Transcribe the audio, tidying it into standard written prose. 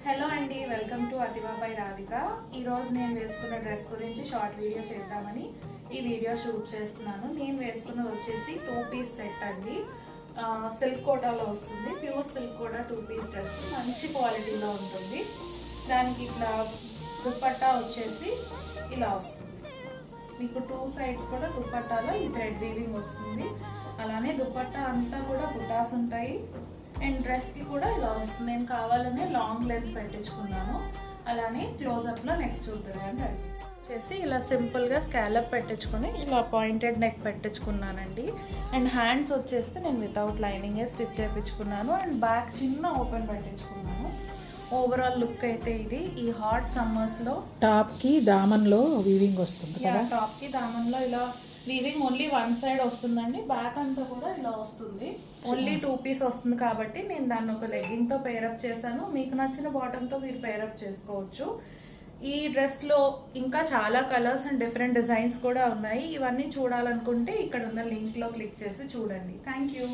Hello అండి, welcome to అతివా by Radhika. ఈరోజు నేను వేసుకున్న డ్రెస్ గురించి షార్ట్ వీడియో చేద్దామని ఈ వీడియో షూట్ చేస్తున్నాను. నేను వేసుకున్నది వచ్చేసి 2 పీస్ సెట్ అండి. సిల్క్ కోటాలో వస్తుంది. Pure silk Kota 2 piece dress మంచి క్వాలిటీలో ఉంటుంది. దానికి ఇట్లా దుపట్టా వచ్చేసి ఇలా వస్తుంది. మీకు 2 సైడ్స్ కూడా దుపట్టాలో ఈ థ్రెడ్ వీవింగ్ వస్తుంది. అలానే దుపట్టా అంతా కూడా బుటాస్ ఉంటాయి. అండ్ డ్రెస్కి కూడా ఇలా వస్తుంది. నేను కావాలనే లాంగ్ లెంత్ పెట్టించుకున్నాను. అలానే క్లోజప్లో నెక్ చూద్దామండి. వచ్చేసి ఇలా సింపుల్గా స్కాలప్ పెట్టించుకొని ఇలా పాయింటెడ్ నెక్ పెట్టించుకున్నానండి. అండ్ హ్యాండ్స్ వచ్చేస్తే నేను వితౌట్ లైనింగే స్టిచ్ చేయించుకున్నాను. అండ్ బ్యాక్ చిన్న ఓపెన్ పెట్టించుకున్నాను. ఓవరాల్ లుక్ అయితే ఇది ఈ హాట్ సమ్మర్స్లో టాప్కి దామన్లో వీవింగ్ వస్తుంది కదా. టాప్కి దామన్లో ఇలా వీవింగ్ ఓన్లీ 1 సైడ్ వస్తుందండి. బ్యాక్ అంతా కూడా ఇలా వస్తుంది. ఓన్లీ 2 పీస్ వస్తుంది కాబట్టి నేను దాన్ని ఒక లెగ్గింగ్తో పేరప్ చేశాను. మీకు నచ్చిన బాటంతో మీరు పేరప్ చేసుకోవచ్చు. ఈ డ్రెస్లో ఇంకా చాలా కలర్స్ అండ్ డిఫరెంట్ డిజైన్స్ కూడా ఉన్నాయి. ఇవన్నీ చూడాలనుకుంటే ఇక్కడ ఉన్న లింక్లో క్లిక్ చేసి చూడండి. Thank you.